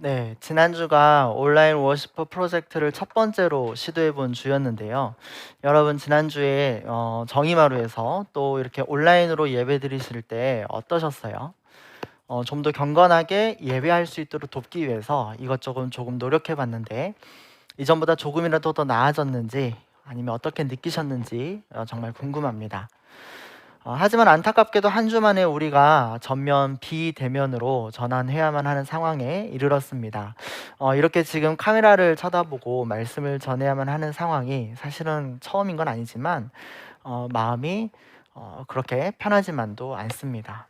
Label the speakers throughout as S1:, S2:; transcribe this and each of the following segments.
S1: 네, 지난주가 온라인 워시퍼 프로젝트를 첫 번째로 시도해 본 주였는데요. 여러분, 지난주에 정의마루에서 또 이렇게 온라인으로 예배 드리실 때 어떠셨어요? 좀 더 경건하게 예배할 수 있도록 돕기 위해서 이것저것 조금 노력해 봤는데, 이전보다 조금이라도 더 나아졌는지 아니면 어떻게 느끼셨는지 정말 궁금합니다. 하지만 안타깝게도 한 주 만에 우리가 전면 비대면으로 전환해야만 하는 상황에 이르렀습니다. 이렇게 지금 카메라를 쳐다보고 말씀을 전해야만 하는 상황이 사실은 처음인 건 아니지만 마음이 그렇게 편하지만도 않습니다.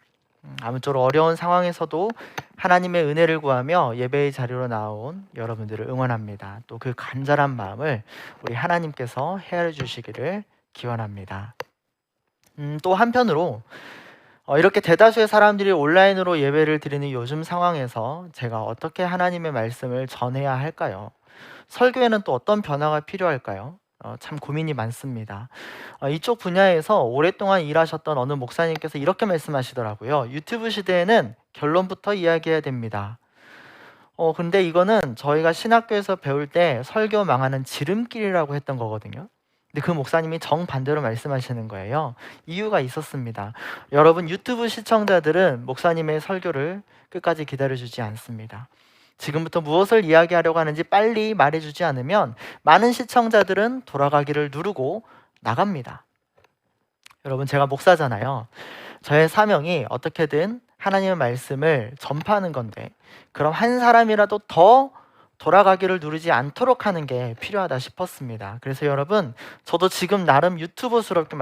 S1: 아무쪼록 어려운 상황에서도 하나님의 은혜를 구하며 예배의 자리로 나온 여러분들을 응원합니다. 또 그 간절한 마음을 우리 하나님께서 헤아려 주시기를 기원합니다. 또 한편으로 이렇게 대다수의 사람들이 온라인으로 예배를 드리는 요즘 상황에서 제가 어떻게 하나님의 말씀을 전해야 할까요? 설교에는 또 어떤 변화가 필요할까요? 참 고민이 많습니다. 이쪽 분야에서 오랫동안 일하셨던 어느 목사님께서 이렇게 말씀하시더라고요. 유튜브 시대에는 결론부터 이야기해야 됩니다. 근데 이거는 저희가 신학교에서 배울 때 설교 망하는 지름길이라고 했던 거거든요. 근데 그 목사님이 정반대로 말씀하시는 거예요. 이유가 있었습니다. 여러분, 유튜브 시청자들은 목사님의 설교를 끝까지 기다려주지 않습니다. 지금부터 무엇을 이야기하려고 하는지 빨리 말해주지 않으면 많은 시청자들은 돌아가기를 누르고 나갑니다. 여러분, 제가 목사잖아요. 저의 사명이 어떻게든 하나님의 말씀을 전파하는 건데, 그럼 한 사람이라도 더 돌아가기를 누르지 않도록 하는 게 필요하다 싶었습니다. 그래서 여러분, 저도 지금 나름 유튜버스럽게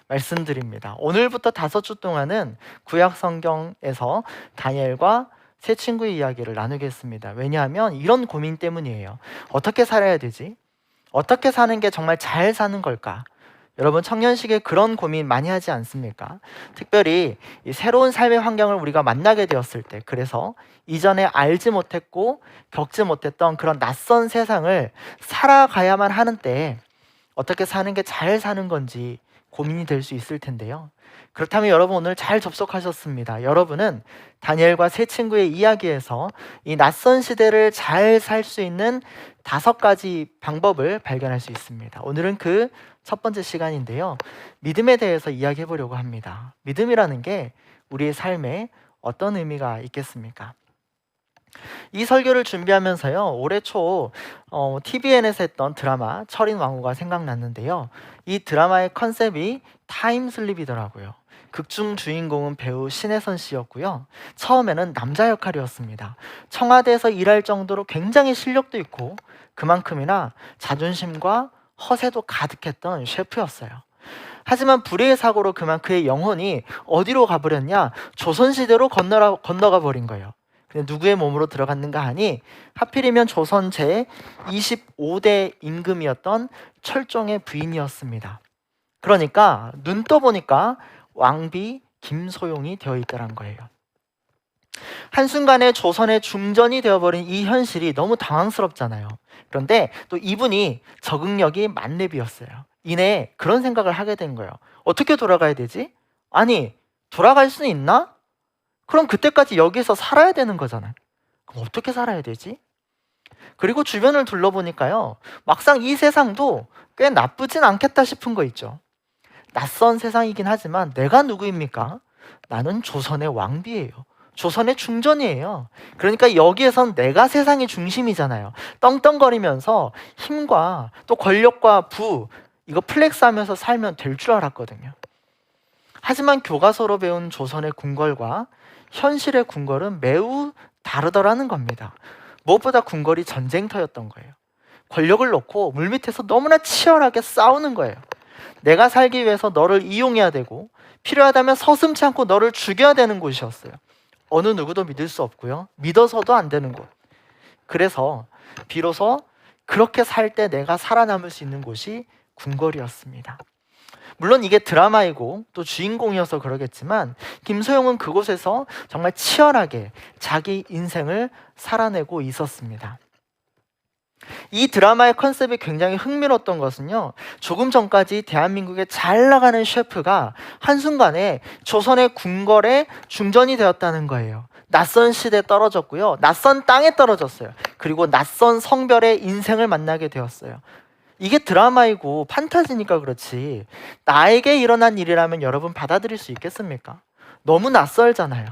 S1: 말씀드립니다. 오늘부터 5주 동안은 구약 성경에서 다니엘과 세 친구의 이야기를 나누겠습니다. 왜냐하면 이런 고민 때문이에요. 어떻게 살아야 되지? 어떻게 사는 게 정말 잘 사는 걸까? 여러분, 청년시기에 그런 고민 많이 하지 않습니까? 특별히 이 새로운 삶의 환경을 우리가 만나게 되었을 때, 그래서 이전에 알지 못했고 겪지 못했던 그런 낯선 세상을 살아가야만 하는 때 어떻게 사는 게 잘 사는 건지 고민이 될 수 있을 텐데요. 그렇다면 여러분, 오늘 잘 접속하셨습니다. 여러분은 다니엘과 세 친구의 이야기에서 이 낯선 시대를 잘 살 수 있는 5가지 방법을 발견할 수 있습니다. 오늘은 그 첫 번째 시간인데요. 믿음에 대해서 이야기해 보려고 합니다. 믿음이라는 게 우리의 삶에 어떤 의미가 있겠습니까? 이 설교를 준비하면서요, 올해 초 TVN에서 했던 드라마 철인 왕후가 생각났는데요. 이 드라마의 컨셉이 타임슬립이더라고요. 극중 주인공은 배우 신혜선 씨였고요. 처음에는 남자 역할이었습니다. 청와대에서 일할 정도로 굉장히 실력도 있고 그만큼이나 자존심과 허세도 가득했던 셰프였어요. 하지만 불의의 사고로 그만 그의 영혼이 어디로 가버렸냐? 조선시대로 건너가 버린 거예요. 근데 누구의 몸으로 들어갔는가 하니 하필이면 조선 제 25대 임금이었던 철종의 부인이었습니다. 그러니까 눈 떠보니까 왕비 김소용이 되어 있더란 거예요. 한순간에 조선의 중전이 되어버린 이 현실이 너무 당황스럽잖아요. 그런데 또 이분이 적응력이 만렙이었어요. 이내 그런 생각을 하게 된 거예요. 어떻게 돌아가야 되지? 아니, 돌아갈 수는 있나? 그럼 그때까지 여기서 살아야 되는 거잖아요. 그럼 어떻게 살아야 되지? 그리고 주변을 둘러보니까요, 막상 이 세상도 꽤 나쁘진 않겠다 싶은 거 있죠. 낯선 세상이긴 하지만 내가 누구입니까? 나는 조선의 왕비예요. 조선의 중전이에요. 그러니까 여기에선 내가 세상의 중심이잖아요. 떵떵거리면서 힘과 또 권력과 부, 이거 플렉스하면서 살면 될 줄 알았거든요. 하지만 교과서로 배운 조선의 궁궐과 현실의 궁궐은 매우 다르더라는 겁니다. 무엇보다 궁궐이 전쟁터였던 거예요. 권력을 놓고 물밑에서 너무나 치열하게 싸우는 거예요. 내가 살기 위해서 너를 이용해야 되고 필요하다면 서슴지 않고 너를 죽여야 되는 곳이었어요. 어느 누구도 믿을 수 없고요. 믿어서도 안 되는 곳. 그래서 비로소 그렇게 살 때 내가 살아남을 수 있는 곳이 궁궐이었습니다. 물론 이게 드라마이고 또 주인공이어서 그러겠지만 김소영은 그곳에서 정말 치열하게 자기 인생을 살아내고 있었습니다. 이 드라마의 컨셉이 굉장히 흥미로웠던 것은요, 조금 전까지 대한민국에 잘 나가는 셰프가 한순간에 조선의 궁궐의 중전이 되었다는 거예요. 낯선 시대에 떨어졌고요. 낯선 땅에 떨어졌어요. 그리고 낯선 성별의 인생을 만나게 되었어요. 이게 드라마이고 판타지니까 그렇지, 나에게 일어난 일이라면 여러분 받아들일 수 있겠습니까? 너무 낯설잖아요.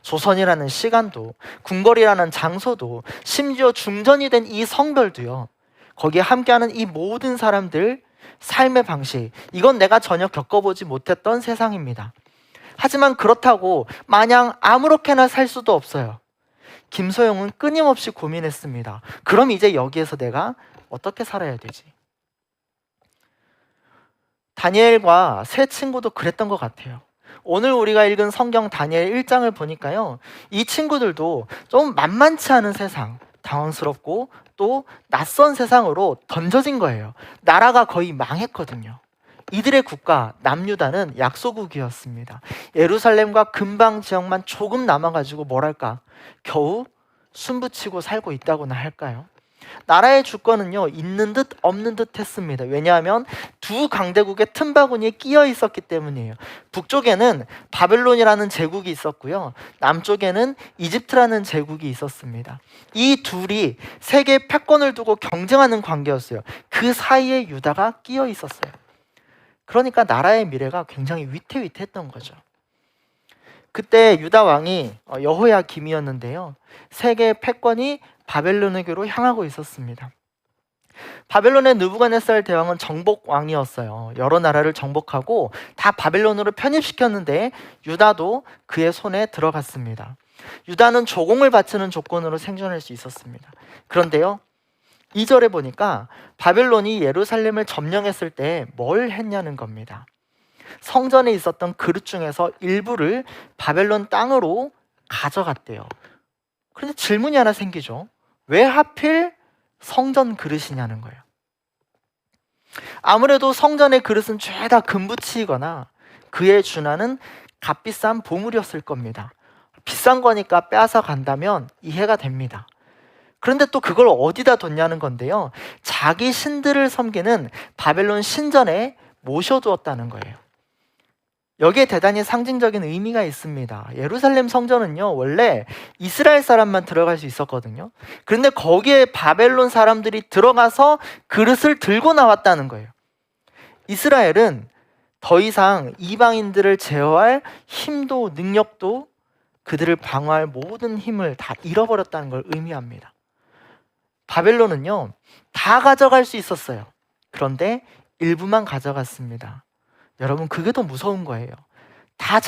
S1: 조선이라는 시간도, 궁궐이라는 장소도, 심지어 중전이 된 이 성별도요, 거기에 함께하는 이 모든 사람들 삶의 방식, 이건 내가 전혀 겪어보지 못했던 세상입니다. 하지만 그렇다고 마냥 아무렇게나 살 수도 없어요. 김소영은 끊임없이 고민했습니다. 그럼 이제 여기에서 내가 어떻게 살아야 되지? 다니엘과 세 친구도 그랬던 것 같아요. 오늘 우리가 읽은 성경 다니엘 1장을 보니까요, 이 친구들도 좀 만만치 않은 세상, 당황스럽고 또 낯선 세상으로 던져진 거예요. 나라가 거의 망했거든요. 이들의 국가 남유다는 약소국이었습니다. 예루살렘과 근방 지역만 조금 남아가지고 뭐랄까, 겨우 숨붙이고 살고 있다고나 할까요? 나라의 주권은요, 있는 듯 없는 듯 했습니다. 왜냐하면 두 강대국의 틈바구니에 끼어 있었기 때문이에요. 북쪽에는 바벨론이라는 제국이 있었고요, 남쪽에는 이집트라는 제국이 있었습니다. 이 둘이 세계 패권을 두고 경쟁하는 관계였어요. 그 사이에 유다가 끼어 있었어요. 그러니까 나라의 미래가 굉장히 위태위태했던 거죠. 그때 유다 왕이 여호야김이었는데요, 세계 패권이 바벨론에게로 향하고 있었습니다. 바벨론의 느부갓네살 대왕은 정복 왕이었어요. 여러 나라를 정복하고 다 바벨론으로 편입시켰는데 유다도 그의 손에 들어갔습니다. 유다는 조공을 바치는 조건으로 생존할 수 있었습니다. 그런데요, 2절에 보니까 바벨론이 예루살렘을 점령했을 때 뭘 했냐는 겁니다. 성전에 있었던 그릇 중에서 일부를 바벨론 땅으로 가져갔대요. 그런데 질문이 하나 생기죠. 왜 하필 성전 그릇이냐는 거예요. 아무래도 성전의 그릇은 죄다 금붙이거나 그에 준하는 값비싼 보물이었을 겁니다. 비싼 거니까 빼앗아 간다면 이해가 됩니다. 그런데 또 그걸 어디다 뒀냐는 건데요, 자기 신들을 섬기는 바벨론 신전에 모셔두었다는 거예요. 여기에 대단히 상징적인 의미가 있습니다. 예루살렘 성전은요, 원래 이스라엘 사람만 들어갈 수 있었거든요. 그런데 거기에 바벨론 사람들이 들어가서 그릇을 들고 나왔다는 거예요. 이스라엘은 더 이상 이방인들을 제어할 힘도 능력도, 그들을 방어할 모든 힘을 다 잃어버렸다는 걸 의미합니다. 바벨론은요, 다 가져갈 수 있었어요. 그런데 일부만 가져갔습니다. 여러분, 그게 더 무서운 거예요. 다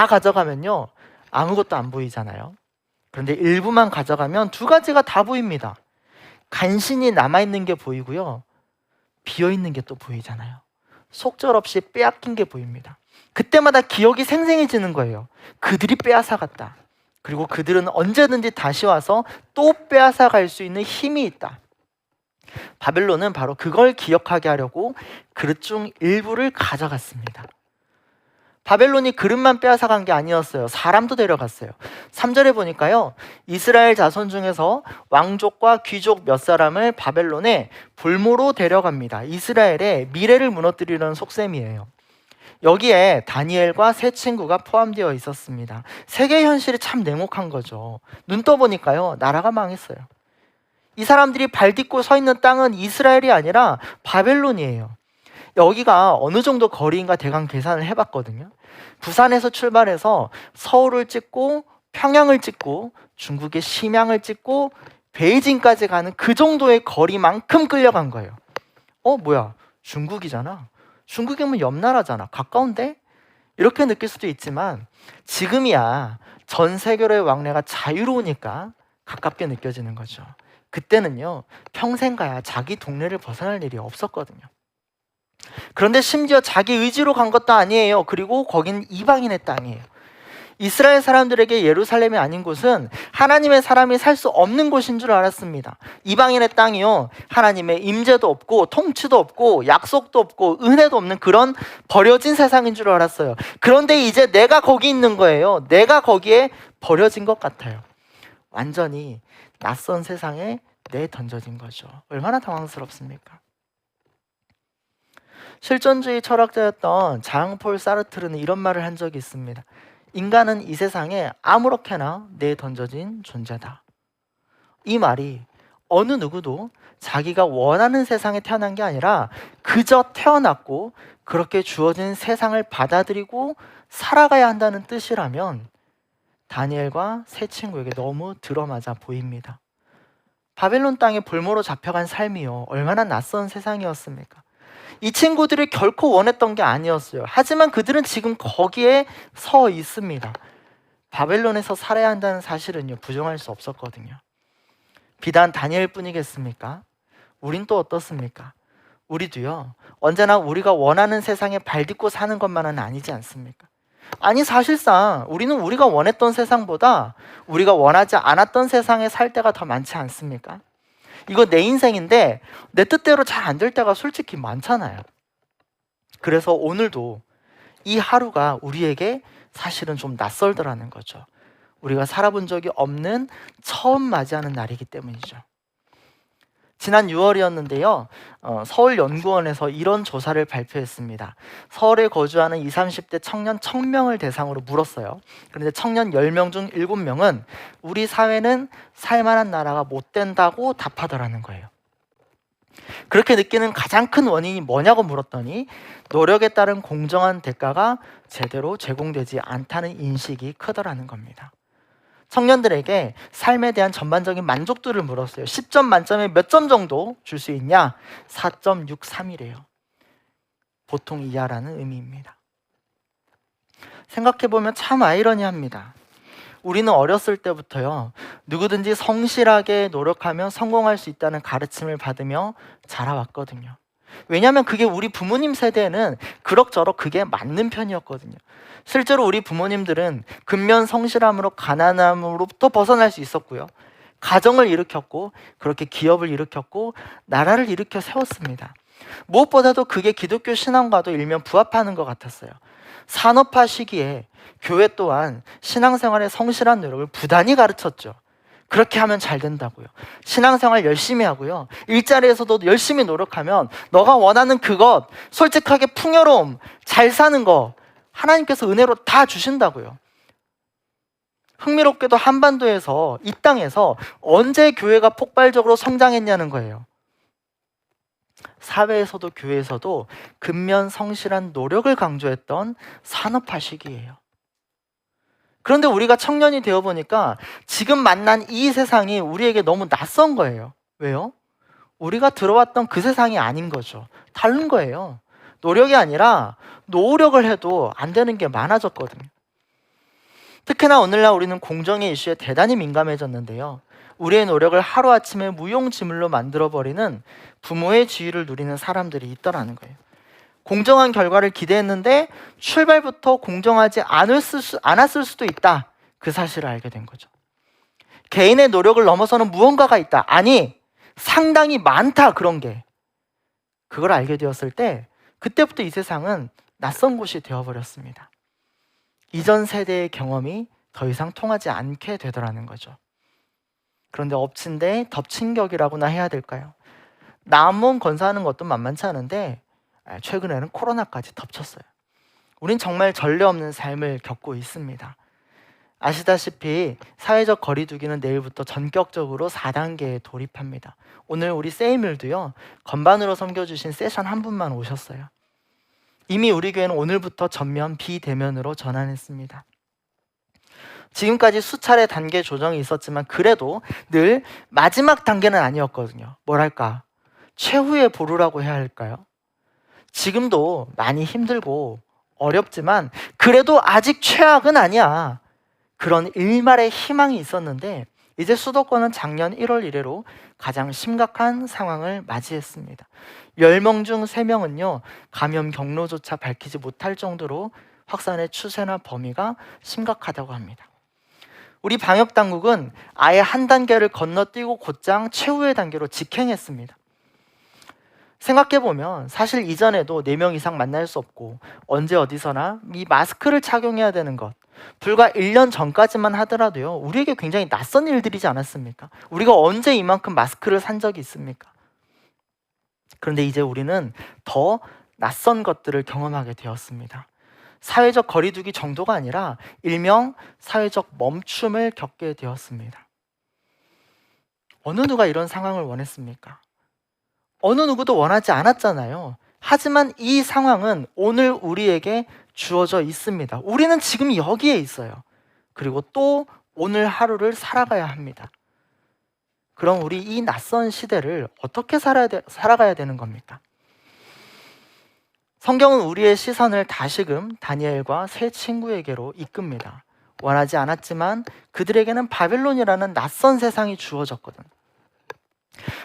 S1: 가져가면요, 아무것도 안 보이잖아요. 그런데 일부만 가져가면 두 가지가 다 보입니다. 간신히 남아있는 게 보이고요, 비어있는 게 또 보이잖아요. 속절없이 빼앗긴 게 보입니다. 그때마다 기억이 생생해지는 거예요. 그들이 빼앗아갔다. 그리고 그들은 언제든지 다시 와서 또 빼앗아갈 수 있는 힘이 있다. 바벨론은 바로 그걸 기억하게 하려고 그릇 중 일부를 가져갔습니다. 바벨론이 그릇만 빼앗아간 게 아니었어요. 사람도 데려갔어요. 3절에 보니까요, 이스라엘 자손 중에서 왕족과 귀족 몇 사람을 바벨론에 볼모로 데려갑니다. 이스라엘의 미래를 무너뜨리려는 속셈이에요. 여기에 다니엘과 세 친구가 포함되어 있었습니다. 세계 현실이 참 냉혹한 거죠. 눈 떠보니까요, 나라가 망했어요. 이 사람들이 발 딛고 서 있는 땅은 이스라엘이 아니라 바벨론이에요. 여기가 어느 정도 거리인가 대강 계산을 해봤거든요. 부산에서 출발해서 서울을 찍고 평양을 찍고 중국의 심양을 찍고 베이징까지 가는 그 정도의 거리만큼 끌려간 거예요. 뭐야, 중국이잖아. 중국이면 옆 나라잖아. 가까운데? 이렇게 느낄 수도 있지만 지금이야 전 세계로의 왕래가 자유로우니까 가깝게 느껴지는 거죠. 그때는요, 평생 가야 자기 동네를 벗어날 일이 없었거든요. 그런데 심지어 자기 의지로 간 것도 아니에요. 그리고 거긴 이방인의 땅이에요. 이스라엘 사람들에게 예루살렘이 아닌 곳은 하나님의 사람이 살 수 없는 곳인 줄 알았습니다. 이방인의 땅이요, 하나님의 임재도 없고 통치도 없고 약속도 없고 은혜도 없는 그런 버려진 세상인 줄 알았어요. 그런데 이제 내가 거기 있는 거예요. 내가 거기에 버려진 것 같아요. 완전히 낯선 세상에 내던져진 거죠. 얼마나 당황스럽습니까? 실존주의 철학자였던 장폴 사르트르는 이런 말을 한 적이 있습니다. 인간은 이 세상에 아무렇게나 내던져진 존재다. 이 말이 어느 누구도 자기가 원하는 세상에 태어난 게 아니라 그저 태어났고 그렇게 주어진 세상을 받아들이고 살아가야 한다는 뜻이라면 다니엘과 세 친구에게 너무 들어맞아 보입니다. 바벨론 땅에 볼모로 잡혀간 삶이요, 얼마나 낯선 세상이었습니까? 이 친구들이 결코 원했던 게 아니었어요. 하지만 그들은 지금 거기에 서 있습니다. 바벨론에서 살아야 한다는 사실은요, 부정할 수 없었거든요. 비단 다니엘뿐이겠습니까? 우린 또 어떻습니까? 우리도요, 언제나 우리가 원하는 세상에 발딛고 사는 것만은 아니지 않습니까? 아니, 사실상 우리는 우리가 원했던 세상보다 우리가 원하지 않았던 세상에 살 때가 더 많지 않습니까? 이거 내 인생인데 내 뜻대로 잘 안 될 때가 솔직히 많잖아요. 그래서 오늘도 이 하루가 우리에게 사실은 좀 낯설더라는 거죠. 우리가 살아본 적이 없는 처음 맞이하는 날이기 때문이죠. 지난 6월이었는데요. 서울연구원에서 이런 조사를 발표했습니다. 서울에 거주하는 20, 30대 청년 1000명을 대상으로 물었어요. 그런데 청년 10명 중 7명은 우리 사회는 살만한 나라가 못 된다고 답하더라는 거예요. 그렇게 느끼는 가장 큰 원인이 뭐냐고 물었더니 노력에 따른 공정한 대가가 제대로 제공되지 않다는 인식이 크더라는 겁니다. 청년들에게 삶에 대한 전반적인 만족도를 물었어요. 10점 만점에 몇 점 정도 줄 수 있냐? 4.63이래요. 보통 이하라는 의미입니다. 생각해보면 참 아이러니합니다. 우리는 어렸을 때부터요, 누구든지 성실하게 노력하면 성공할 수 있다는 가르침을 받으며 자라왔거든요. 왜냐하면 그게 우리 부모님 세대에는 그럭저럭 그게 맞는 편이었거든요. 실제로 우리 부모님들은 근면 성실함으로 가난함으로부터 벗어날 수 있었고요, 가정을 일으켰고 그렇게 기업을 일으켰고 나라를 일으켜 세웠습니다. 무엇보다도 그게 기독교 신앙과도 일면 부합하는 것 같았어요. 산업화 시기에 교회 또한 신앙생활의 성실한 노력을 부단히 가르쳤죠. 그렇게 하면 잘 된다고요. 신앙생활 열심히 하고요, 일자리에서도 열심히 노력하면 너가 원하는 그것, 솔직하게 풍요로움, 잘 사는 거 하나님께서 은혜로 다 주신다고요. 흥미롭게도 한반도에서, 이 땅에서 언제 교회가 폭발적으로 성장했냐는 거예요. 사회에서도 교회에서도 근면 성실한 노력을 강조했던 산업화 시기예요. 그런데 우리가 청년이 되어 보니까 지금 만난 이 세상이 우리에게 너무 낯선 거예요. 왜요? 우리가 들어왔던 그 세상이 아닌 거죠. 다른 거예요. 노력이 아니라 노력을 해도 안 되는 게 많아졌거든요. 특히나 오늘날 우리는 공정의 이슈에 대단히 민감해졌는데요. 우리의 노력을 하루아침에 무용지물로 만들어버리는 부모의 지위를 누리는 사람들이 있더라는 거예요. 공정한 결과를 기대했는데 출발부터 공정하지 않았을 수도 있다. 그 사실을 알게 된 거죠. 개인의 노력을 넘어서는 무언가가 있다. 아니, 상당히 많다, 그런 게. 그걸 알게 되었을 때 그때부터 이 세상은 낯선 곳이 되어버렸습니다. 이전 세대의 경험이 더 이상 통하지 않게 되더라는 거죠. 그런데 엎친 데 덮친 격이라고나 해야 될까요? 남몸 건사하는 것도 만만치 않은데 최근에는 코로나까지 덮쳤어요. 우린 정말 전례 없는 삶을 겪고 있습니다. 아시다시피 사회적 거리두기는 내일부터 전격적으로 4단계에 돌입합니다. 오늘 우리 세이밀도요, 건반으로 섬겨주신 세션 한 분만 오셨어요. 이미 우리 교회는 오늘부터 전면 비대면으로 전환했습니다. 지금까지 수차례 단계 조정이 있었지만 그래도 늘 마지막 단계는 아니었거든요. 뭐랄까, 최후의 보루라고 해야 할까요? 지금도 많이 힘들고 어렵지만 그래도 아직 최악은 아니야. 그런 일말의 희망이 있었는데 이제 수도권은 작년 1월 이래로 가장 심각한 상황을 맞이했습니다. 10명 중 3명은요, 감염 경로조차 밝히지 못할 정도로 확산의 추세나 범위가 심각하다고 합니다. 우리 방역당국은 아예 한 단계를 건너뛰고 곧장 최후의 단계로 직행했습니다. 생각해보면 사실 이전에도 4명 이상 만날 수 없고 언제 어디서나 이 마스크를 착용해야 되는 것, 불과 1년 전까지만 하더라도요, 우리에게 굉장히 낯선 일들이지 않았습니까? 우리가 언제 이만큼 마스크를 산 적이 있습니까? 그런데 이제 우리는 더 낯선 것들을 경험하게 되었습니다. 사회적 거리두기 정도가 아니라 일명 사회적 멈춤을 겪게 되었습니다. 어느 누가 이런 상황을 원했습니까? 어느 누구도 원하지 않았잖아요. 하지만 이 상황은 오늘 우리에게 주어져 있습니다. 우리는 지금 여기에 있어요. 그리고 또 오늘 하루를 살아가야 합니다. 그럼 우리 이 낯선 시대를 어떻게 살아가야 되는 겁니까? 성경은 우리의 시선을 다시금 다니엘과 세 친구에게로 이끕니다. 원하지 않았지만 그들에게는 바벨론이라는 낯선 세상이 주어졌거든.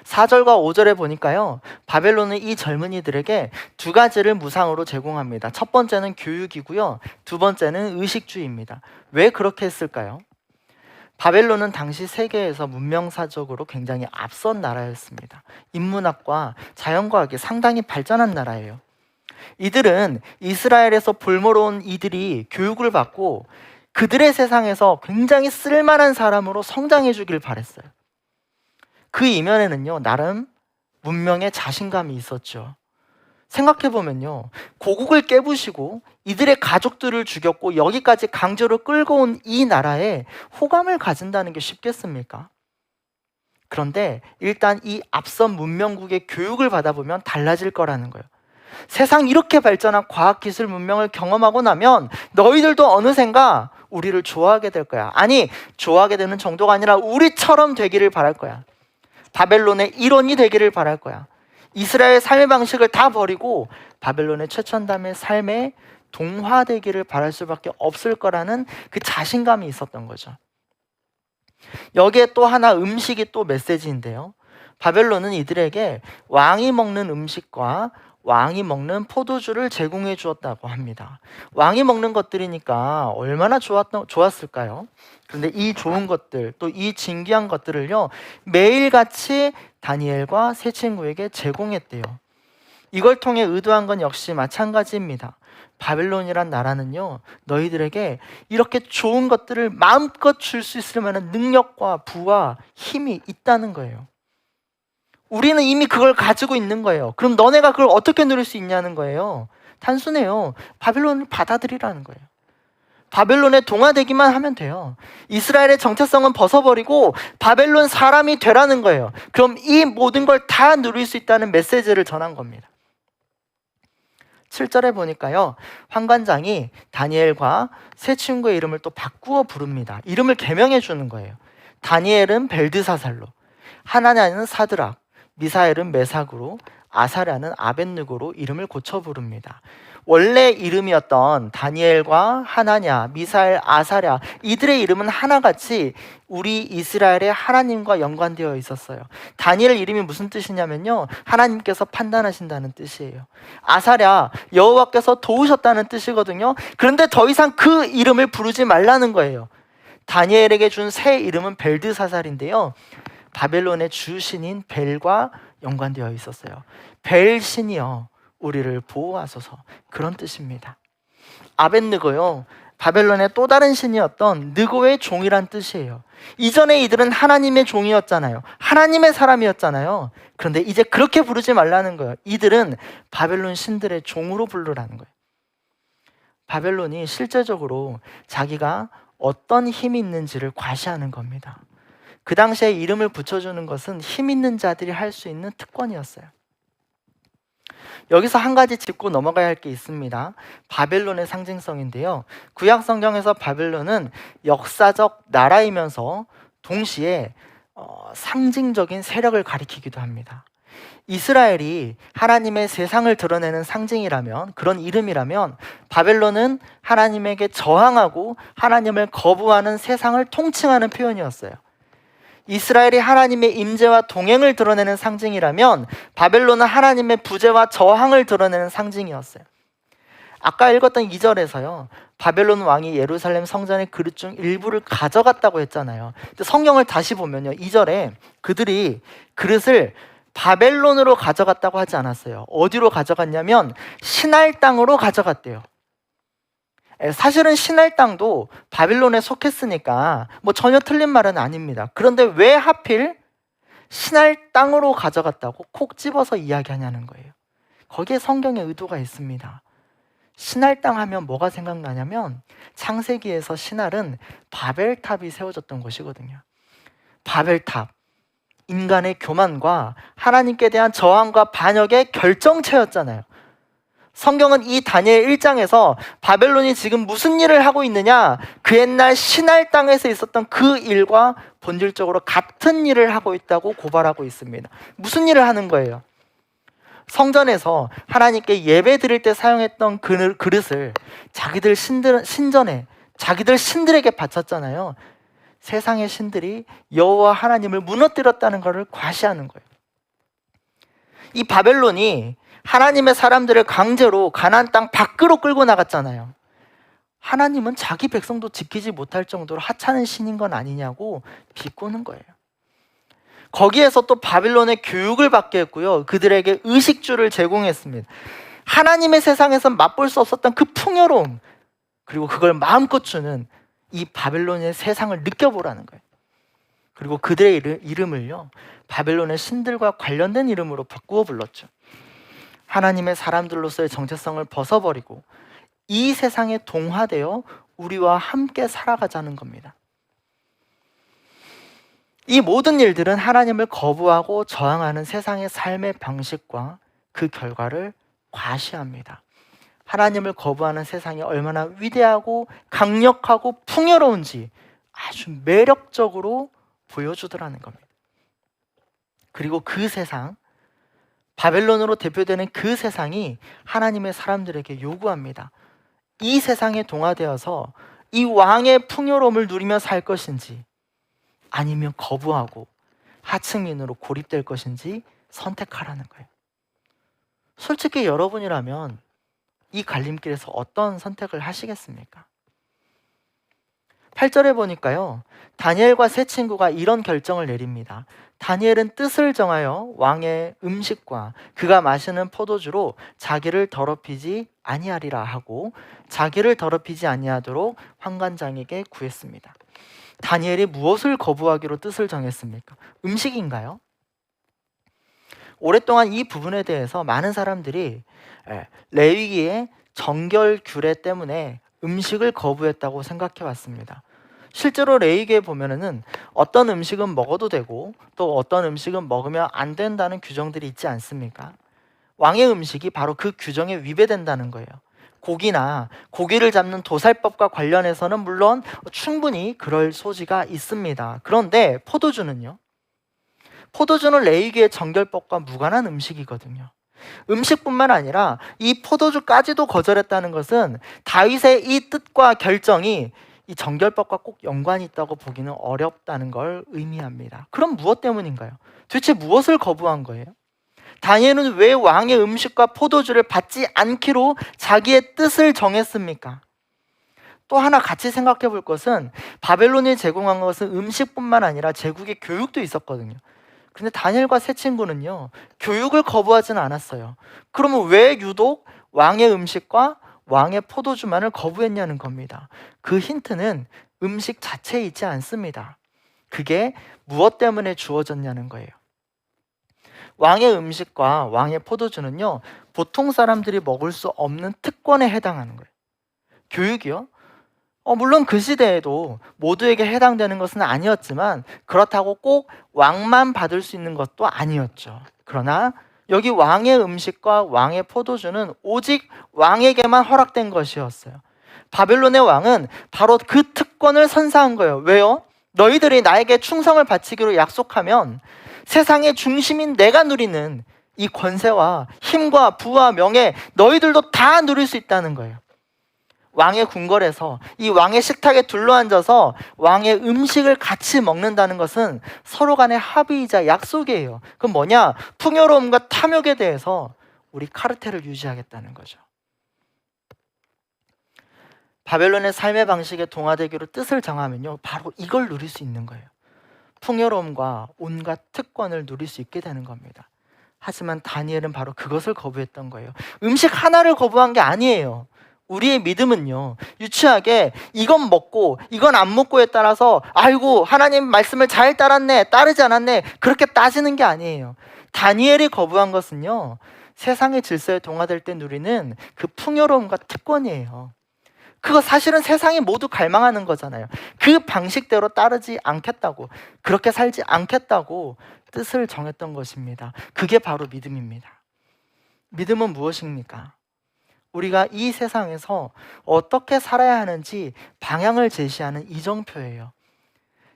S1: 4절과 5절에 보니까요, 바벨론은 이 젊은이들에게 두 가지를 무상으로 제공합니다. 첫 번째는 교육이고요, 두 번째는 의식주의입니다. 왜 그렇게 했을까요? 바벨론은 당시 세계에서 문명사적으로 굉장히 앞선 나라였습니다. 인문학과 자연과학이 상당히 발전한 나라예요. 이들은 이스라엘에서 볼모로 온 이들이 교육을 받고 그들의 세상에서 굉장히 쓸만한 사람으로 성장해 주길 바랬어요. 그 이면에는요, 나름 문명의 자신감이 있었죠. 생각해보면요, 고국을 깨부시고 이들의 가족들을 죽였고 여기까지 강제로 끌고 온 이 나라에 호감을 가진다는 게 쉽겠습니까? 그런데 일단 이 앞선 문명국의 교육을 받아보면 달라질 거라는 거예요. 세상 이렇게 발전한 과학기술 문명을 경험하고 나면 너희들도 어느샌가 우리를 좋아하게 될 거야. 아니, 좋아하게 되는 정도가 아니라 우리처럼 되기를 바랄 거야. 바벨론의 일원이 되기를 바랄 거야. 이스라엘 삶의 방식을 다 버리고 바벨론의 최첨단의 삶에 동화되기를 바랄 수밖에 없을 거라는 그 자신감이 있었던 거죠. 여기에 또 하나 음식이 또 메시지인데요. 바벨론은 이들에게 왕이 먹는 음식과 왕이 먹는 포도주를 제공해 주었다고 합니다. 왕이 먹는 것들이니까 얼마나 좋았을까요? 그런데 이 좋은 것들, 또 이 진귀한 것들을요, 매일같이 다니엘과 세 친구에게 제공했대요. 이걸 통해 의도한 건 역시 마찬가지입니다. 바벨론이란 나라는요, 너희들에게 이렇게 좋은 것들을 마음껏 줄 수 있을 만한 능력과 부와 힘이 있다는 거예요. 우리는 이미 그걸 가지고 있는 거예요. 그럼 너네가 그걸 어떻게 누릴 수 있냐는 거예요. 단순해요. 바벨론을 받아들이라는 거예요. 바벨론에 동화되기만 하면 돼요. 이스라엘의 정체성은 벗어버리고 바벨론 사람이 되라는 거예요. 그럼 이 모든 걸 다 누릴 수 있다는 메시지를 전한 겁니다. 7절에 보니까요, 환관장이 다니엘과 세 친구의 이름을 또 바꾸어 부릅니다. 이름을 개명해 주는 거예요. 다니엘은 벨드사살로, 하나냐는 사드락, 미사엘은 메삭으로, 아사랴는 아벳느고로 이름을 고쳐 부릅니다. 원래 이름이었던 다니엘과 하나냐, 미사엘, 아사랴, 이들의 이름은 하나같이 우리 이스라엘의 하나님과 연관되어 있었어요. 다니엘 이름이 무슨 뜻이냐면요, 하나님께서 판단하신다는 뜻이에요. 아사랴, 여호와께서 도우셨다는 뜻이거든요. 그런데 더 이상 그 이름을 부르지 말라는 거예요. 다니엘에게 준 새 이름은 벨드사살인데요, 바벨론의 주신인 벨과 연관되어 있었어요. 벨 신이여, 우리를 보호하소서, 그런 뜻입니다. 아벳느고요, 바벨론의 또 다른 신이었던 느고의 종이란 뜻이에요. 이전에 이들은 하나님의 종이었잖아요. 하나님의 사람이었잖아요. 그런데 이제 그렇게 부르지 말라는 거예요. 이들은 바벨론 신들의 종으로 부르라는 거예요. 바벨론이 실제적으로 자기가 어떤 힘이 있는지를 과시하는 겁니다. 그 당시에 이름을 붙여주는 것은 힘 있는 자들이 할 수 있는 특권이었어요. 여기서 한 가지 짚고 넘어가야 할 게 있습니다. 바벨론의 상징성인데요, 구약 성경에서 바벨론은 역사적 나라이면서 동시에 상징적인 세력을 가리키기도 합니다. 이스라엘이 하나님의 세상을 드러내는 상징이라면, 그런 이름이라면, 바벨론은 하나님에게 저항하고 하나님을 거부하는 세상을 통칭하는 표현이었어요. 이스라엘이 하나님의 임재와 동행을 드러내는 상징이라면 바벨론은 하나님의 부재와 저항을 드러내는 상징이었어요. 아까 읽었던 2절에서요, 바벨론 왕이 예루살렘 성전의 그릇 중 일부를 가져갔다고 했잖아요. 근데 성경을 다시 보면요, 2절에 그들이 그릇을 바벨론으로 가져갔다고 하지 않았어요. 어디로 가져갔냐면 신할 땅으로 가져갔대요. 사실은 신할 땅도 바빌론에 속했으니까 전혀 틀린 말은 아닙니다. 그런데 왜 하필 신할 땅으로 가져갔다고 콕 집어서 이야기하냐는 거예요. 거기에 성경의 의도가 있습니다. 신할 땅 하면 뭐가 생각나냐면 창세기에서 신할은 바벨탑이 세워졌던 곳이거든요. 바벨탑, 인간의 교만과 하나님께 대한 저항과 반역의 결정체였잖아요. 성경은 이 다니엘 1장에서 바벨론이 지금 무슨 일을 하고 있느냐, 그 옛날 신할 땅에서 있었던 그 일과 본질적으로 같은 일을 하고 있다고 고발하고 있습니다. 무슨 일을 하는 거예요? 성전에서 하나님께 예배 드릴 때 사용했던 그릇을 자기들 신전에 자기들 신들에게 바쳤잖아요. 세상의 신들이 여호와 하나님을 무너뜨렸다는 것을 과시하는 거예요. 이 바벨론이 하나님의 사람들을 강제로 가나안 땅 밖으로 끌고 나갔잖아요. 하나님은 자기 백성도 지키지 못할 정도로 하찮은 신인 건 아니냐고 비꼬는 거예요. 거기에서 또 바빌론의 교육을 받게 했고요. 그들에게 의식주를 제공했습니다. 하나님의 세상에서 맛볼 수 없었던 그 풍요로움, 그리고 그걸 마음껏 주는 이 바벨론의 세상을 느껴보라는 거예요. 그리고 그들의 이름을요, 바벨론의 신들과 관련된 이름으로 바꾸어 불렀죠. 하나님의 사람들로서의 정체성을 벗어버리고 이 세상에 동화되어 우리와 함께 살아가자는 겁니다. 이 모든 일들은 하나님을 거부하고 저항하는 세상의 삶의 방식과 그 결과를 과시합니다. 하나님을 거부하는 세상이 얼마나 위대하고 강력하고 풍요로운지 아주 매력적으로 보여주더라는 겁니다. 그리고 그 세상, 바벨론으로 대표되는 그 세상이 하나님의 사람들에게 요구합니다. 이 세상에 동화되어서 이 왕의 풍요로움을 누리며 살 것인지, 아니면 거부하고 하층민으로 고립될 것인지 선택하라는 거예요. 솔직히 여러분이라면 이 갈림길에서 어떤 선택을 하시겠습니까? 8절에 보니까요, 다니엘과 세 친구가 이런 결정을 내립니다. 다니엘은 뜻을 정하여 왕의 음식과 그가 마시는 포도주로 자기를 더럽히지 아니하리라 하고 자기를 더럽히지 아니하도록 환관장에게 구했습니다. 다니엘이 무엇을 거부하기로 뜻을 정했습니까? 음식인가요? 오랫동안 이 부분에 대해서 많은 사람들이 레위기의 정결 규례 때문에 음식을 거부했다고 생각해 왔습니다. 실제로 레위기에 보면은 어떤 음식은 먹어도 되고 또 어떤 음식은 먹으면 안 된다는 규정들이 있지 않습니까? 왕의 음식이 바로 그 규정에 위배된다는 거예요. 고기나 고기를 잡는 도살법과 관련해서는 물론 충분히 그럴 소지가 있습니다. 그런데 포도주는요? 포도주는 레위기의 정결법과 무관한 음식이거든요. 음식뿐만 아니라 이 포도주까지도 거절했다는 것은 다윗의 이 뜻과 결정이 이 정결법과 꼭 연관이 있다고 보기는 어렵다는 걸 의미합니다. 그럼 무엇 때문인가요? 도대체 무엇을 거부한 거예요? 다니엘은 왜 왕의 음식과 포도주를 받지 않기로 자기의 뜻을 정했습니까? 또 하나 같이 생각해 볼 것은 바벨론이 제공한 것은 음식뿐만 아니라 제국의 교육도 있었거든요. 근데 다니엘과 세 친구는요, 교육을 거부하지는 않았어요. 그러면 왜 유독 왕의 음식과 왕의 포도주만을 거부했냐는 겁니다. 그 힌트는 음식 자체에 있지 않습니다. 그게 무엇 때문에 주어졌냐는 거예요. 왕의 음식과 왕의 포도주는요, 보통 사람들이 먹을 수 없는 특권에 해당하는 거예요. 교육이요? 물론 그 시대에도 모두에게 해당되는 것은 아니었지만 그렇다고 꼭 왕만 받을 수 있는 것도 아니었죠. 그러나 여기 왕의 음식과 왕의 포도주는 오직 왕에게만 허락된 것이었어요. 바벨론의 왕은 바로 그 특권을 선사한 거예요. 왜요? 너희들이 나에게 충성을 바치기로 약속하면 세상의 중심인 내가 누리는 이 권세와 힘과 부와 명예 너희들도 다 누릴 수 있다는 거예요. 왕의 궁궐에서 이 왕의 식탁에 둘러앉아서 왕의 음식을 같이 먹는다는 것은 서로 간의 합의이자 약속이에요. 그럼 뭐냐? 풍요로움과 탐욕에 대해서 우리 카르텔을 유지하겠다는 거죠. 바벨론의 삶의 방식에 동화되기로 뜻을 정하면요, 바로 이걸 누릴 수 있는 거예요. 풍요로움과 온갖 특권을 누릴 수 있게 되는 겁니다. 하지만 다니엘은 바로 그것을 거부했던 거예요. 음식 하나를 거부한 게 아니에요. 우리의 믿음은요, 유치하게 이건 먹고 이건 안 먹고에 따라서 아이고 하나님 말씀을 잘 따랐네 따르지 않았네 그렇게 따지는 게 아니에요. 다니엘이 거부한 것은요, 세상의 질서에 동화될 때 누리는 그 풍요로움과 특권이에요. 그거 사실은 세상이 모두 갈망하는 거잖아요. 그 방식대로 따르지 않겠다고, 그렇게 살지 않겠다고 뜻을 정했던 것입니다. 그게 바로 믿음입니다. 믿음은 무엇입니까? 우리가 이 세상에서 어떻게 살아야 하는지 방향을 제시하는 이정표예요.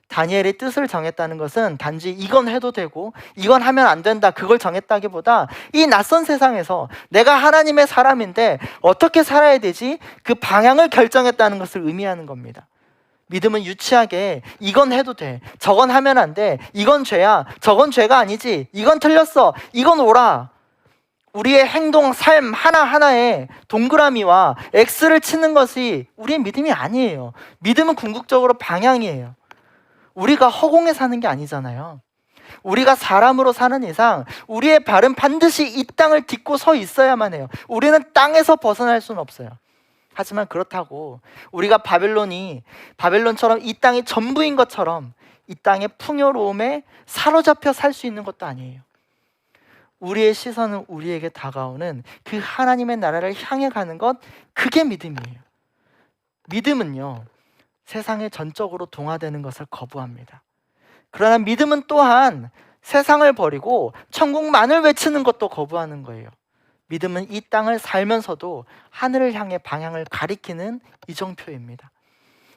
S1: 다니엘이 뜻을 정했다는 것은 단지 이건 해도 되고 이건 하면 안 된다, 그걸 정했다기보다 이 낯선 세상에서 내가 하나님의 사람인데 어떻게 살아야 되지? 그 방향을 결정했다는 것을 의미하는 겁니다. 믿음은 유치하게 이건 해도 돼, 저건 하면 안 돼, 이건 죄야, 저건 죄가 아니지, 이건 틀렸어, 이건 옳아. 우리의 행동, 삶 하나하나에 동그라미와 X를 치는 것이 우리의 믿음이 아니에요. 믿음은 궁극적으로 방향이에요. 우리가 허공에 사는 게 아니잖아요. 우리가 사람으로 사는 이상 우리의 발은 반드시 이 땅을 딛고 서 있어야만 해요. 우리는 땅에서 벗어날 수는 없어요. 하지만 그렇다고 우리가 바벨론처럼 이 땅이 전부인 것처럼 이 땅의 풍요로움에 사로잡혀 살 수 있는 것도 아니에요. 우리의 시선은 우리에게 다가오는 그 하나님의 나라를 향해 가는 것, 그게 믿음이에요. 믿음은요, 세상에 전적으로 동화되는 것을 거부합니다. 그러나 믿음은 또한 세상을 버리고 천국만을 외치는 것도 거부하는 거예요. 믿음은 이 땅을 살면서도 하늘을 향해 방향을 가리키는 이정표입니다.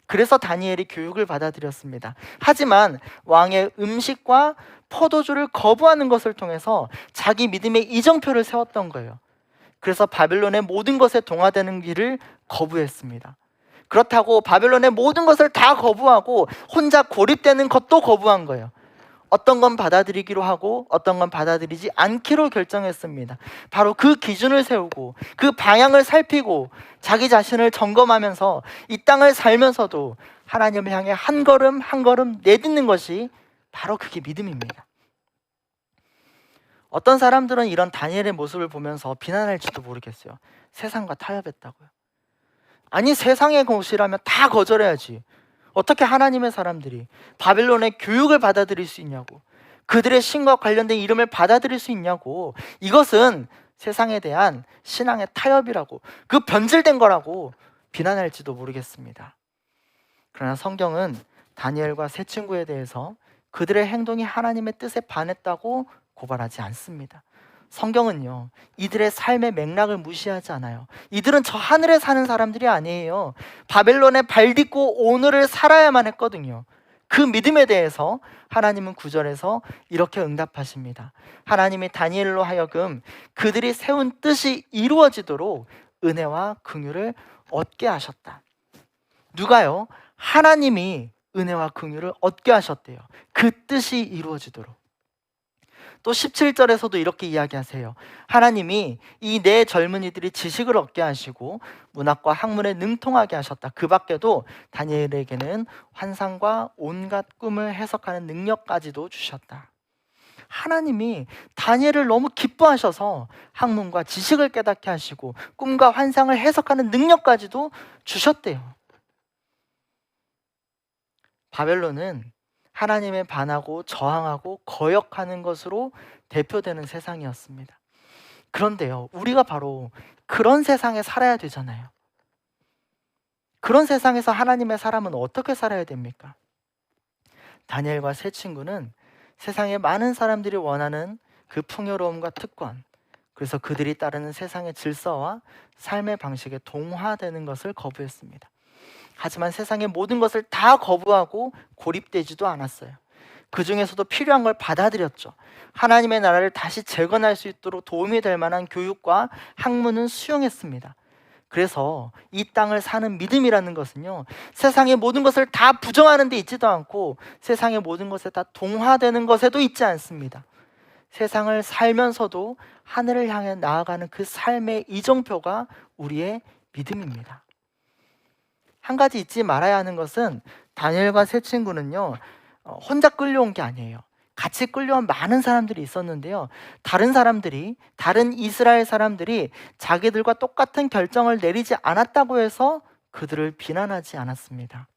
S1: 그래서 다니엘이 교육을 받아들였습니다. 하지만 왕의 음식과 포도주를 거부하는 것을 통해서 자기 믿음의 이정표를 세웠던 거예요. 그래서 바벨론의 모든 것에 동화되는 길을 거부했습니다. 그렇다고 바벨론의 모든 것을 다 거부하고 혼자 고립되는 것도 거부한 거예요. 어떤 건 받아들이기로 하고 어떤 건 받아들이지 않기로 결정했습니다. 바로 그 기준을 세우고 그 방향을 살피고 자기 자신을 점검하면서 이 땅을 살면서도 하나님을 향해 한 걸음 한 걸음 내딛는 것이 바로 그게 믿음입니다. 어떤 사람들은 이런 다니엘의 모습을 보면서 비난할지도 모르겠어요. 세상과 타협했다고요. 아니, 세상의 것이라면 다 거절해야지. 어떻게 하나님의 사람들이 바벨론의 교육을 받아들일 수 있냐고, 그들의 신과 관련된 이름을 받아들일 수 있냐고. 이것은 세상에 대한 신앙의 타협이라고, 그 변질된 거라고 비난할지도 모르겠습니다. 그러나 성경은 다니엘과 세 친구에 대해서 그들의 행동이 하나님의 뜻에 반했다고 고발하지 않습니다. 성경은요, 이들의 삶의 맥락을 무시하지 않아요. 이들은 저 하늘에 사는 사람들이 아니에요. 바벨론에 발 딛고 오늘을 살아야만 했거든요. 그 믿음에 대해서 하나님은 9절에서 이렇게 응답하십니다. 하나님이 다니엘로 하여금 그들이 세운 뜻이 이루어지도록 은혜와 긍휼을 얻게 하셨다. 누가요? 하나님이 은혜와 긍휼을 얻게 하셨대요. 그 뜻이 이루어지도록. 또 17절에서도 이렇게 이야기하세요. 하나님이 이 네 젊은이들이 지식을 얻게 하시고 문학과 학문에 능통하게 하셨다. 그 밖에도 다니엘에게는 환상과 온갖 꿈을 해석하는 능력까지도 주셨다. 하나님이 다니엘을 너무 기뻐하셔서 학문과 지식을 깨닫게 하시고 꿈과 환상을 해석하는 능력까지도 주셨대요. 바벨론은 하나님에 반하고 저항하고 거역하는 것으로 대표되는 세상이었습니다. 그런데요, 우리가 바로 그런 세상에 살아야 되잖아요. 그런 세상에서 하나님의 사람은 어떻게 살아야 됩니까? 다니엘과 세 친구는 세상의 많은 사람들이 원하는 그 풍요로움과 특권, 그래서 그들이 따르는 세상의 질서와 삶의 방식에 동화되는 것을 거부했습니다. 하지만 세상의 모든 것을 다 거부하고 고립되지도 않았어요. 그 중에서도 필요한 걸 받아들였죠. 하나님의 나라를 다시 재건할 수 있도록 도움이 될 만한 교육과 학문은 수용했습니다. 그래서 이 땅을 사는 믿음이라는 것은요, 세상의 모든 것을 다 부정하는 데 있지도 않고 세상의 모든 것에 다 동화되는 것에도 있지 않습니다. 세상을 살면서도 하늘을 향해 나아가는 그 삶의 이정표가 우리의 믿음입니다. 한 가지 잊지 말아야 하는 것은 다니엘과 세 친구는요, 혼자 끌려온 게 아니에요. 같이 끌려온 많은 사람들이 있었는데요, 다른 이스라엘 사람들이 자기들과 똑같은 결정을 내리지 않았다고 해서 그들을 비난하지 않았습니다.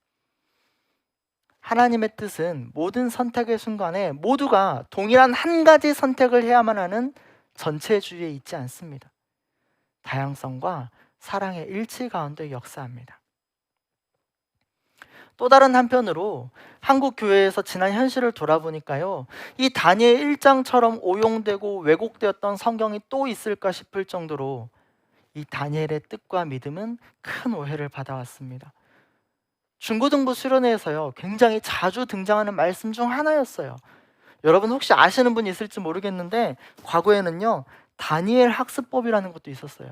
S1: 하나님의 뜻은 모든 선택의 순간에 모두가 동일한 한 가지 선택을 해야만 하는 전체주의에 있지 않습니다. 다양성과 사랑의 일치 가운데 역사합니다. 또 다른 한편으로 한국 교회에서 지난 현실을 돌아보니까요, 이 다니엘 1장처럼 오용되고 왜곡되었던 성경이 또 있을까 싶을 정도로 이 다니엘의 뜻과 믿음은 큰 오해를 받아왔습니다. 중고등부 수련회에서요, 굉장히 자주 등장하는 말씀 중 하나였어요. 여러분 혹시 아시는 분 있을지 모르겠는데, 과거에는요 다니엘 학습법이라는 것도 있었어요.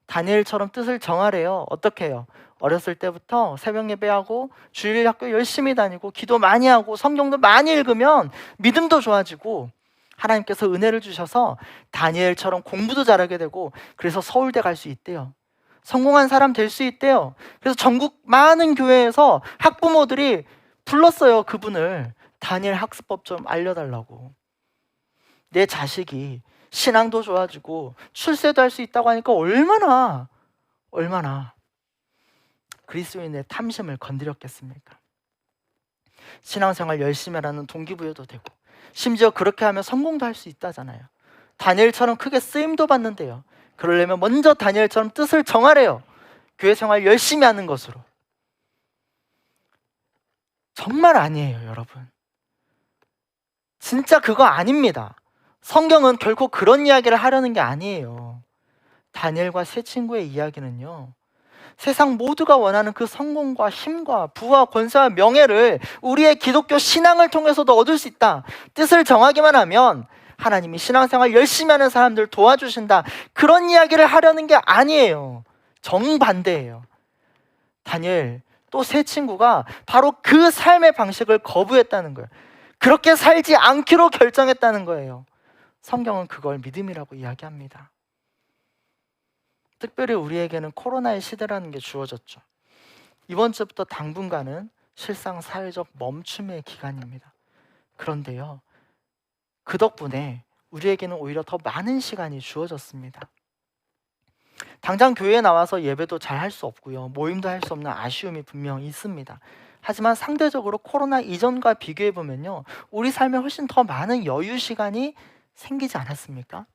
S1: 다니엘처럼 뜻을 정하래요. 어떻게 해요? 어렸을 때부터 새벽 예배하고 주일 학교 열심히 다니고 기도 많이 하고 성경도 많이 읽으면 믿음도 좋아지고 하나님께서 은혜를 주셔서 다니엘처럼 공부도 잘하게 되고, 그래서 서울대 갈 수 있대요. 성공한 사람 될 수 있대요. 그래서 전국 많은 교회에서 학부모들이 불렀어요. 그분을 다니엘 학습법 좀 알려달라고. 내 자식이 신앙도 좋아지고 출세도 할 수 있다고 하니까 얼마나 그리스도인의 탐심을 건드렸겠습니까? 신앙생활 열심히 하라는 동기부여도 되고, 심지어 그렇게 하면 성공도 할 수 있다잖아요. 다니엘처럼 크게 쓰임도 받는데요, 그러려면 먼저 다니엘처럼 뜻을 정하래요. 교회 생활 열심히 하는 것으로. 정말 아니에요, 여러분. 진짜 그거 아닙니다. 성경은 결코 그런 이야기를 하려는 게 아니에요. 다니엘과 세 친구의 이야기는요, 세상 모두가 원하는 그 성공과 힘과 부와 권세와 명예를 우리의 기독교 신앙을 통해서도 얻을 수 있다. 뜻을 정하기만 하면 하나님이 신앙생활 열심히 하는 사람들 도와주신다. 그런 이야기를 하려는 게 아니에요. 정반대예요. 다니엘 또 세 친구가 바로 그 삶의 방식을 거부했다는 거예요. 그렇게 살지 않기로 결정했다는 거예요. 성경은 그걸 믿음이라고 이야기합니다. 특별히 우리에게는 코로나의 시대라는 게 주어졌죠. 이번 주부터 당분간은 실상 사회적 멈춤의 기간입니다. 그런데요, 그 덕분에 우리에게는 오히려 더 많은 시간이 주어졌습니다. 당장 교회에 나와서 예배도 잘 할 수 없고요, 모임도 할 수 없는 아쉬움이 분명히 있습니다. 하지만 상대적으로 코로나 이전과 비교해 보면요, 우리 삶에 훨씬 더 많은 여유 시간이 생기지 않았습니까?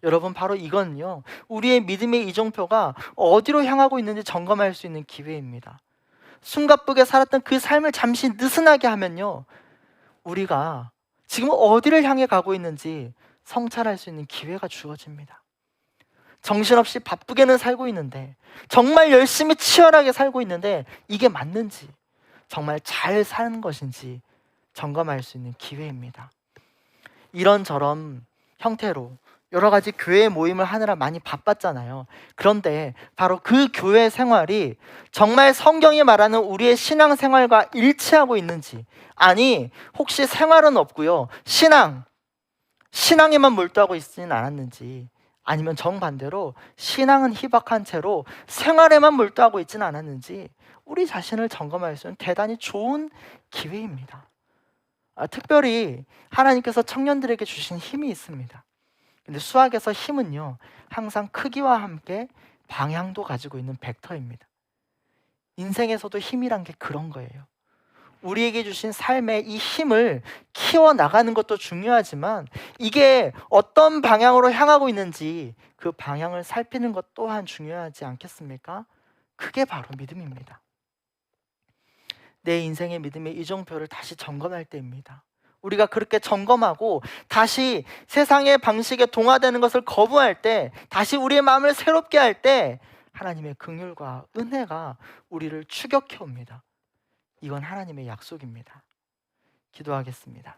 S1: 여러분, 바로 이건요, 우리의 믿음의 이정표가 어디로 향하고 있는지 점검할 수 있는 기회입니다. 숨가쁘게 살았던 그 삶을 잠시 느슨하게 하면요, 우리가 지금 어디를 향해 가고 있는지 성찰할 수 있는 기회가 주어집니다. 정신없이 바쁘게는 살고 있는데, 정말 열심히 치열하게 살고 있는데 이게 맞는지, 정말 잘 사는 것인지 점검할 수 있는 기회입니다. 이런저런 형태로 여러 가지 교회 모임을 하느라 많이 바빴잖아요. 그런데 바로 그 교회 생활이 정말 성경이 말하는 우리의 신앙생활과 일치하고 있는지, 아니 혹시 생활은 없고요, 신앙에만 몰두하고 있지는 않았는지, 아니면 정반대로 신앙은 희박한 채로 생활에만 몰두하고 있지는 않았는지 우리 자신을 점검할 수 있는 대단히 좋은 기회입니다. 특별히 하나님께서 청년들에게 주신 힘이 있습니다. 근데 수학에서 힘은요, 항상 크기와 함께 방향도 가지고 있는 벡터입니다. 인생에서도 힘이란 게 그런 거예요. 우리에게 주신 삶의 이 힘을 키워나가는 것도 중요하지만, 이게 어떤 방향으로 향하고 있는지 그 방향을 살피는 것 또한 중요하지 않겠습니까? 그게 바로 믿음입니다. 내 인생의 믿음의 이정표를 다시 점검할 때입니다. 우리가 그렇게 점검하고 다시 세상의 방식에 동화되는 것을 거부할 때, 다시 우리의 마음을 새롭게 할 때 하나님의 긍휼과 은혜가 우리를 추격해 옵니다. 이건 하나님의 약속입니다. 기도하겠습니다.